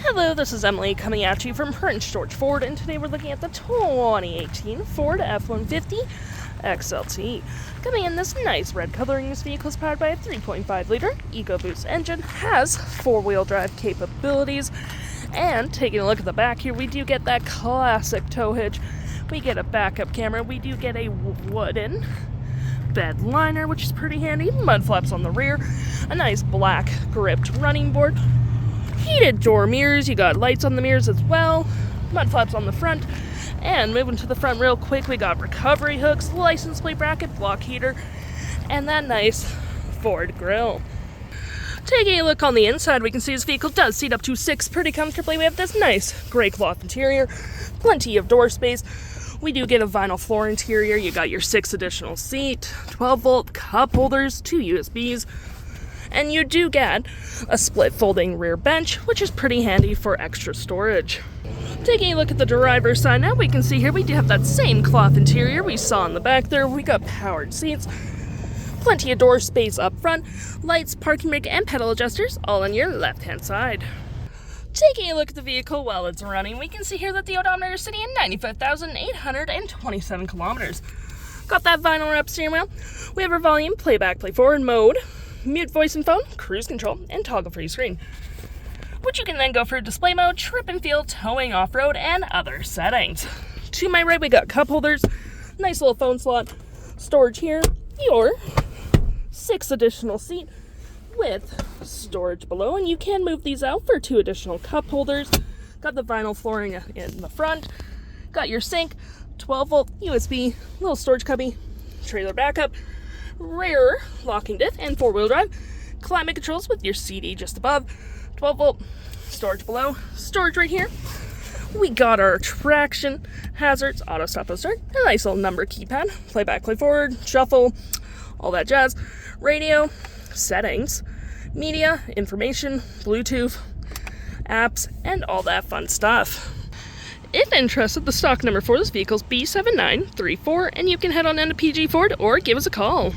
Hello, this is Emily coming at you from Prince George Ford, and today we're looking at the 2018 Ford F-150 XLT. Coming in this nice red coloring, this vehicle is powered by a 3.5-liter EcoBoost engine, has four-wheel drive capabilities, and taking a look at the back here, we do get that classic tow hitch. We get a backup camera, we do get a wooden bed liner, which is pretty handy, mud flaps on the rear, a nice black gripped running board, heated door mirrors, you got lights on the mirrors as well, mud flaps on the front, and moving to the front real quick, we got recovery hooks, license plate bracket, block heater, and that nice Ford grille. Taking a look on the inside, we can see this vehicle does seat up to 6 pretty comfortably. We have this nice gray cloth interior, plenty of door space. We do get a vinyl floor interior, you got your 6 additional seat, 12-volt cup holders, 2 USBs, and you do get a split folding rear bench, which is pretty handy for extra storage. Taking a look at the driver's side now, we can see here we do have that same cloth interior we saw in the back there. We got powered seats, plenty of door space up front, lights, parking brake, and pedal adjusters all on your left-hand side. Taking a look at the vehicle while it's running, we can see here that the odometer is sitting at 95,827 kilometers. Got that vinyl wrap steering wheel. We have our volume, playback, play forward mode, mute voice and phone, cruise control, and toggle free screen, which you can then go for display mode, trip and field, towing off-road, and other settings. To my right, we got cup holders, nice little phone slot, storage here, your 6 additional seat with storage below, and you can move these out for 2 additional cup holders. Got the vinyl flooring in the front, got your sink, 12-volt USB, little storage cubby, trailer backup, rear locking diff, and 4-wheel drive, climate controls with your CD just above, 12-volt storage below, storage right here. We got our traction, hazards, auto stop and start, a nice little number keypad, playback, play forward, shuffle, all that jazz, radio, settings, media, information, Bluetooth, apps, and all that fun stuff. If interested, the stock number for this vehicle is B7934, and you can head on down to PG Ford or give us a call.